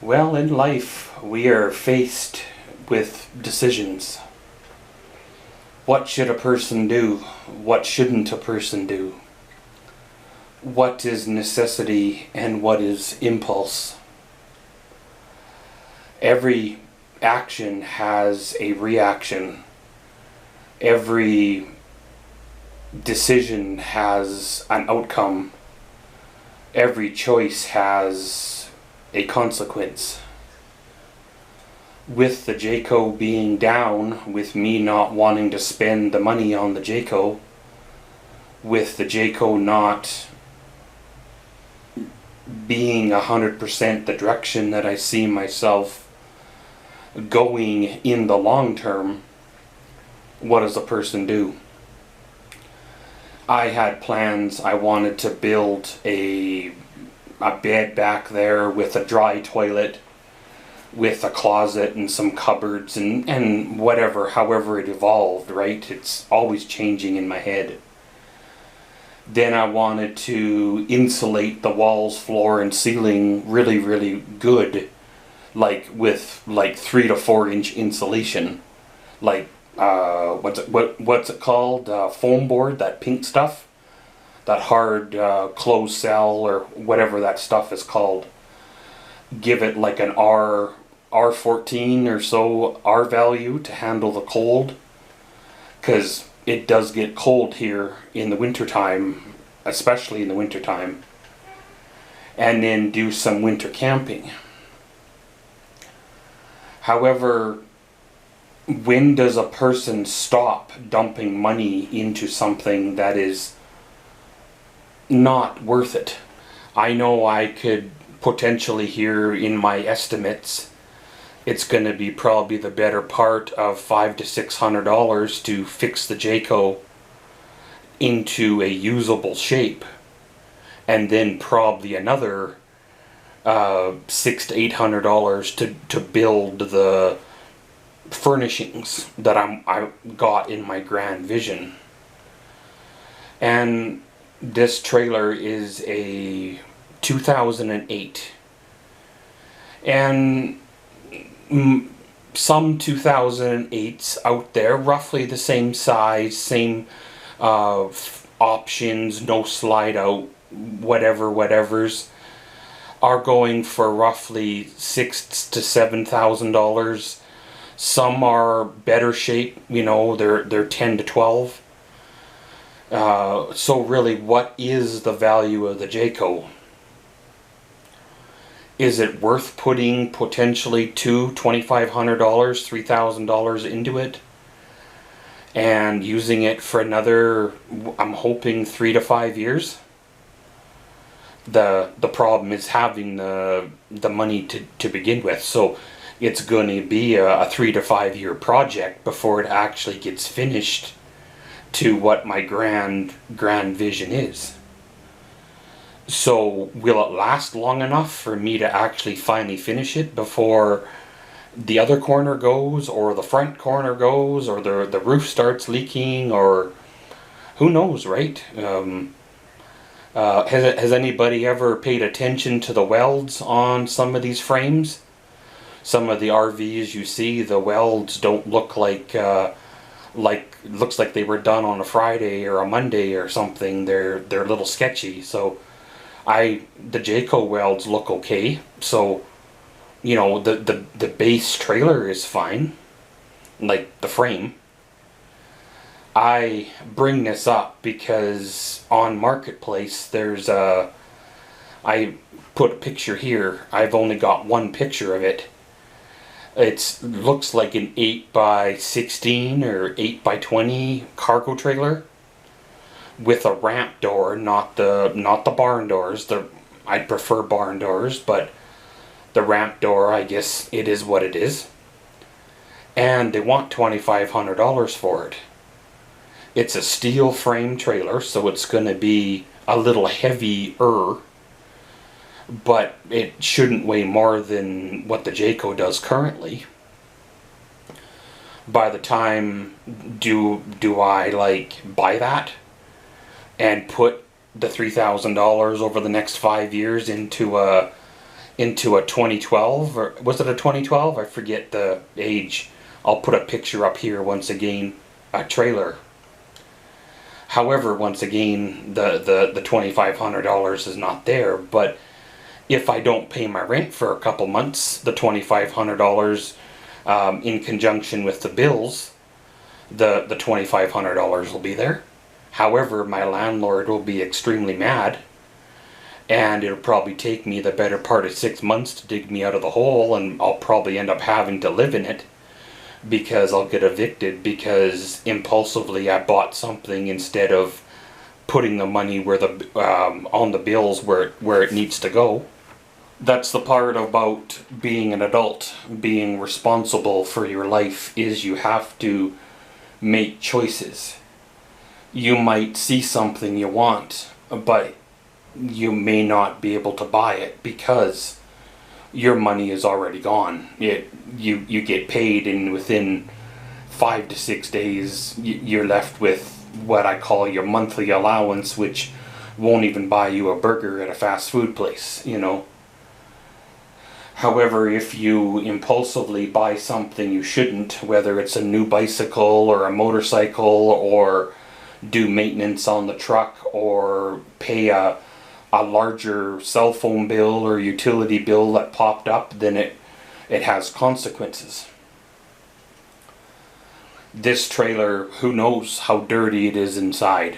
Well, in life, we are faced with decisions. What should a person do? What shouldn't a person do? What is necessity and what is impulse? Every action has a reaction. Every decision has an outcome. Every choice has a consequence. With the Jayco being down, with me not wanting to spend the money on the Jayco, with the Jayco not being 100% the direction that I see myself going in the long term, what does a person do? I had plans. I wanted to build a bed back there with a dry toilet, with a closet and some cupboards and whatever, however it evolved, right? It's always changing in my head. Then I wanted to insulate the walls, floor, and ceiling really, really good, like with like 3 to 4 inch insulation, like what's it called? Foam board, that pink stuff, that hard closed cell or whatever that stuff is called. Give it like an R14 or so R value to handle the cold, because it does get cold here in the wintertime, especially in the wintertime. And then do some winter camping. However, when does a person stop dumping money into something that is not worth it? I know I could potentially here in my estimates, it's going to be probably the better part of $500 to $600 to fix the Jayco into a usable shape, and then probably another $600 to $800 to build the furnishings that I got in my grand vision. And this trailer is a 2008, and some 2008s out there, roughly the same size, same options, no slide out, whatevers, are going for roughly $6,000 to $7,000. Some are better shape, they're 10 to 12. So really, what is the value of the Jayco? Is it worth putting potentially $2,500, $3,000 into it and using it for another, I'm hoping, 3 to 5 years? The problem is having the money to begin with. So it's going to be a 3 to 5 year project before it actually gets finished to what my grand vision is. So will it last long enough for me to actually finally finish it before the other corner goes, or the front corner goes, or the roof starts leaking, or who knows, right? Has anybody ever paid attention to the welds on some of these frames? Some of the RVs you see, the welds don't look like looks like they were done on a Friday or a Monday or something. They're a little sketchy. So the Jayco welds look okay. So the base trailer is fine, like the frame. I bring this up because on Marketplace I put a picture here. I've only got one picture of it. It looks like an 8x16 or 8x20 cargo trailer with a ramp door, not the barn doors. I'd prefer barn doors, but the ramp door, I guess it is what it is. And they want $2,500 for it. It's a steel frame trailer, so it's going to be a little heavier, but it shouldn't weigh more than what the Jayco does currently. By the time do I buy that? and put the $3,000 over the next 5 years into a 2012, or was it a 2012? I forget the age. I'll put a picture up here once again, a trailer. However, once again, the $2,500 is not there. But if I don't pay my rent for a couple months, the $2,500 in conjunction with the bills, the $2,500 will be there. However, my landlord will be extremely mad, and it'll probably take me the better part of 6 months to dig me out of the hole, and I'll probably end up having to live in it because I'll get evicted because impulsively I bought something instead of putting the money where on the bills where it needs to go. That's the part about being an adult, being responsible for your life, is you have to make choices. You might see something you want, but you may not be able to buy it because your money is already gone. You get paid, and within 5 to 6 days you're left with what I call your monthly allowance, which won't even buy you a burger at a fast food place, you know. However, if you impulsively buy something you shouldn't, whether it's a new bicycle or a motorcycle, or do maintenance on the truck, or pay a larger cell phone bill or utility bill that popped up, then it has consequences. This trailer, who knows how dirty it is inside?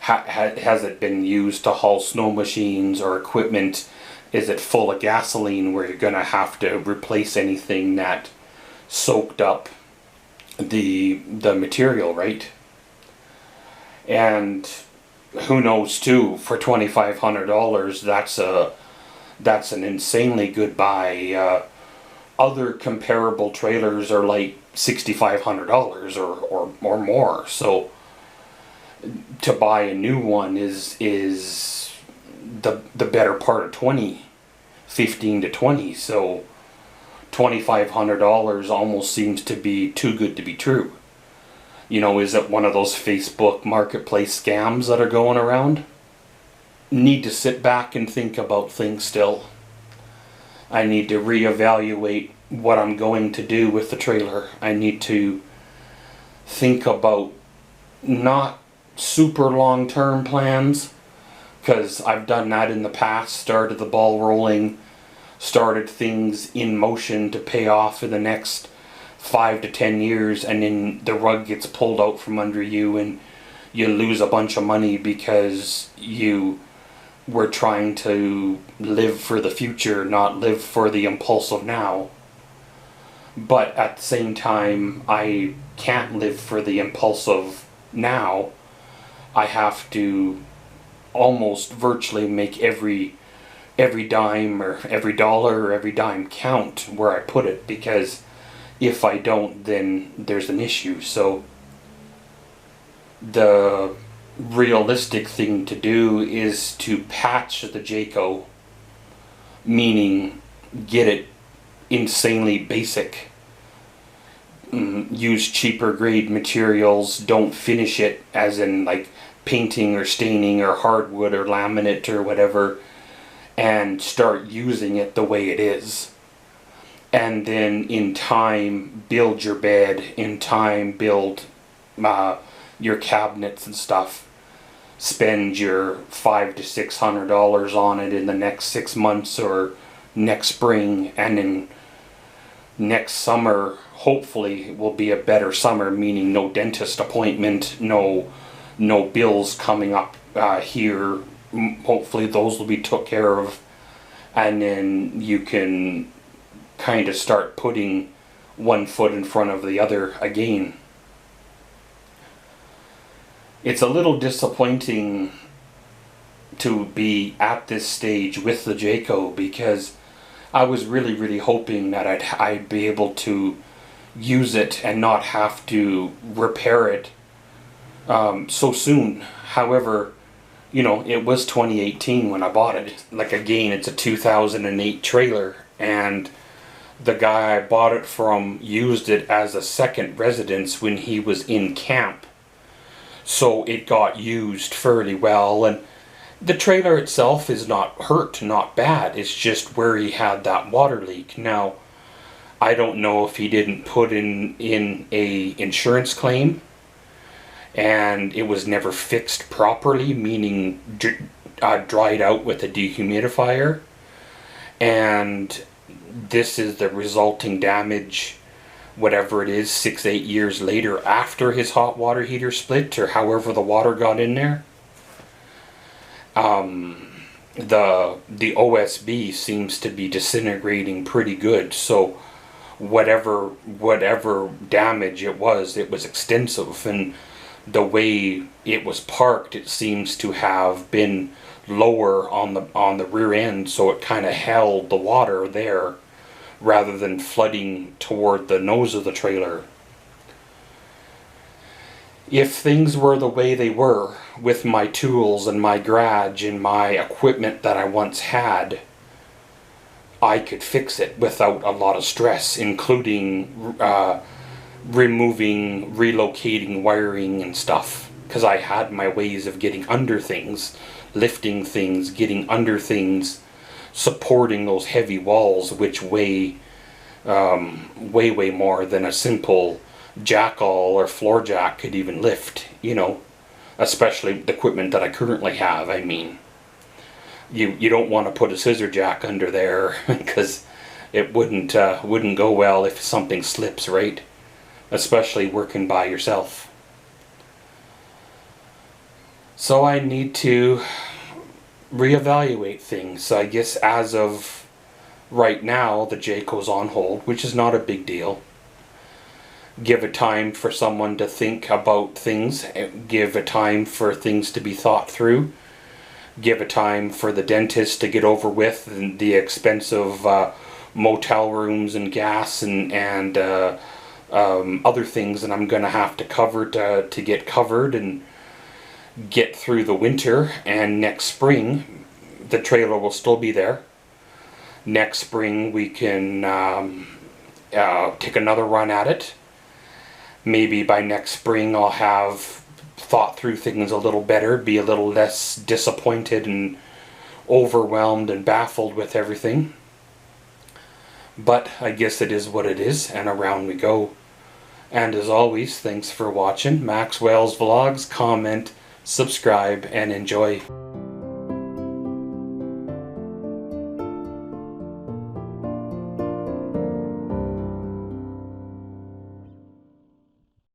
Has it been used to haul snow machines or equipment? Is it full of gasoline where you're going to have to replace anything that soaked up the material, right? And who knows too, for $2,500, that's an insanely good buy. Other comparable trailers are like $6,500 or more. So to buy a new one is the better part of 15 to 20. So $2,500 almost seems to be too good to be true. You know, is it one of those Facebook marketplace scams that are going around? Need to sit back and think about things still. I need to reevaluate what I'm going to do with the trailer. I need to think about not super long-term plans, because I've done that in the past, started the ball rolling, started things in motion to pay off in the next 5 to 10 years, and then the rug gets pulled out from under you and you lose a bunch of money because you were trying to live for the future, not live for the impulsive now. But at the same time, I can't live for the impulsive now. I have to almost virtually make every dime or every dollar or every dime count where I put it, because if I don't, then there's an issue. So the realistic thing to do is to patch the Jayco, meaning get it insanely basic. Use cheaper grade materials, don't finish it as in like painting or staining or hardwood or laminate or whatever, and start using it the way it is. And then in time build your bed, in time build your cabinets and stuff. Spend your $500 to $600 on it in the next 6 months or next spring, and then next summer hopefully will be a better summer, meaning no dentist appointment, no bills coming up here. Hopefully those will be took care of, and then you can kind of start putting one foot in front of the other again. It's a little disappointing to be at this stage with the Jayco, because I was really hoping that I'd be able to use it and not have to repair it so soon. However, you know, it was 2018 when I bought it. Like, again, it's a 2008 trailer, and the guy I bought it from used it as a second residence when he was in camp. So it got used fairly well, and the trailer itself is not hurt, not bad. It's just where he had that water leak. Now, I don't know if he didn't put in a insurance claim and it was never fixed properly, meaning dried out with a dehumidifier, and this is the resulting damage, whatever it is, 6-8 years later after his hot water heater split, or however the water got in there. The OSB seems to be disintegrating pretty good, so whatever damage it was extensive, and the way it was parked, it seems to have been lower on the rear end, so it kind of held the water there rather than flooding toward the nose of the trailer. If things were the way they were with my tools and my garage and my equipment that I once had, I could fix it without a lot of stress, including removing, relocating wiring and stuff, because I had my ways of getting under things, lifting things, getting under things, supporting those heavy walls, which weigh way more than a simple jackal or floor jack could even lift, you know, especially the equipment that I currently have. I mean, you don't want to put a scissor jack under there because it wouldn't go well if something slips, right? Especially working by yourself. So I need to reevaluate things. I guess as of right now, the Jayco's on hold, which is not a big deal. Give a time for someone to think about things. Give a time for things to be thought through. Give a time for the dentist to get over with and the expensive motel rooms and gas and other things that I'm going to have to cover to get covered and get through the winter. And next spring, the trailer will still be there. Next spring, we can take another run at it. Maybe by next spring, I'll have thought through things a little better, be a little less disappointed and overwhelmed and baffled with everything. But I guess it is what it is, and around we go. And as always, thanks for watching Maxwell's Vlogs. Comment, subscribe, and enjoy.